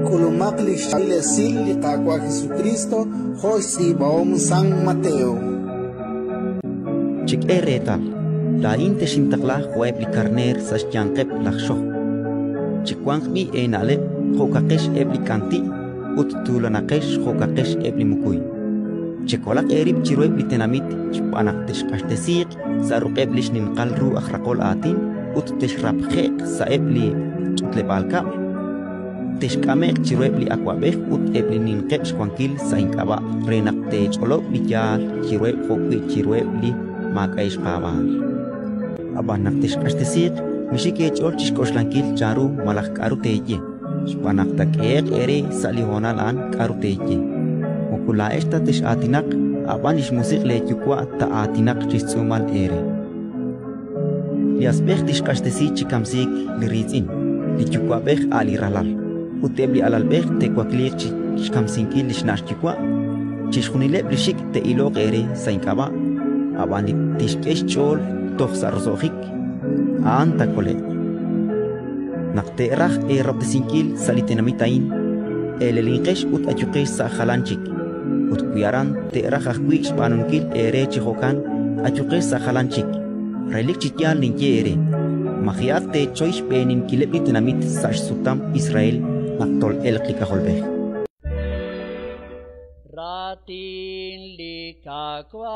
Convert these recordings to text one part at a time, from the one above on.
Kulumakli Shailesil Litakwa Jesucristo, Jos y Baom San Mateo. Chik ereta, la inte shimtakla hueb li carner sa shyankep laksho. Chikwang mi enale, hokakesh ebli kanti, ut tulanakesh hokakesh ebli mukui. Chikolak erib chirueb li tenamit, chpanak teshkashtesik, sa ruqeblish ninqalru akhrakol atin, ut teshrabkhek sa ebli utlebalka. Teshkamek chirueb li akwabek, ut ebli ninqep shwankil sa inkaba, renak te cholok li yal, chirueb hokwi chirueb li makaish qabal. Abanak teshkashtesik, mishike chol chishkoslankil charu malak karu teje. Shpanak takek ere salihonal an karu teje. Mukula esta tish atinak, abanish musik le yukwa ta atinak chissumal ere. Liasbech tish kashtesi chikamsik lirizin, li yukwa bech ali ralal. Utebli alalbech te kwaklik chikamsinki lishnash yukwa. Chishkunile blishik te ilok ere sainkaba. Abani tishkesh chol tohsar zohik. Anta kole. Nakterach erab sinkil salitenamitain. Elelinkesh ut ayukesh sa halanchik. Ut kuyaran terach akwi spanunkil ere chihokan ayukesh sa halanchik. Relik chikyal linke ere. Magiat te choish penin kilepli tenamit sash sutam Israel naktol el klikaholbech. Ratin likakwa.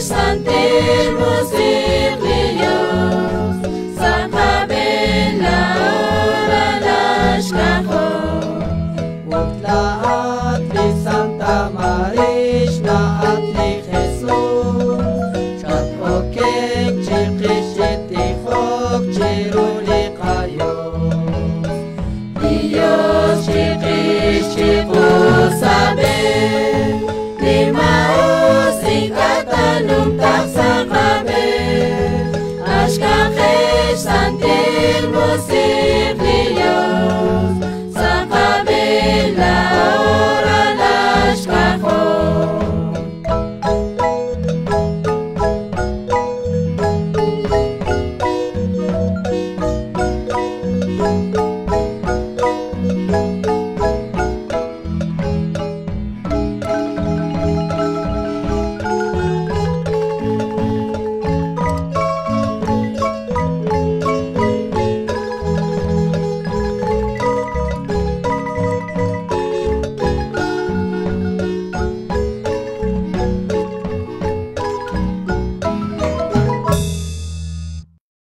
Santé,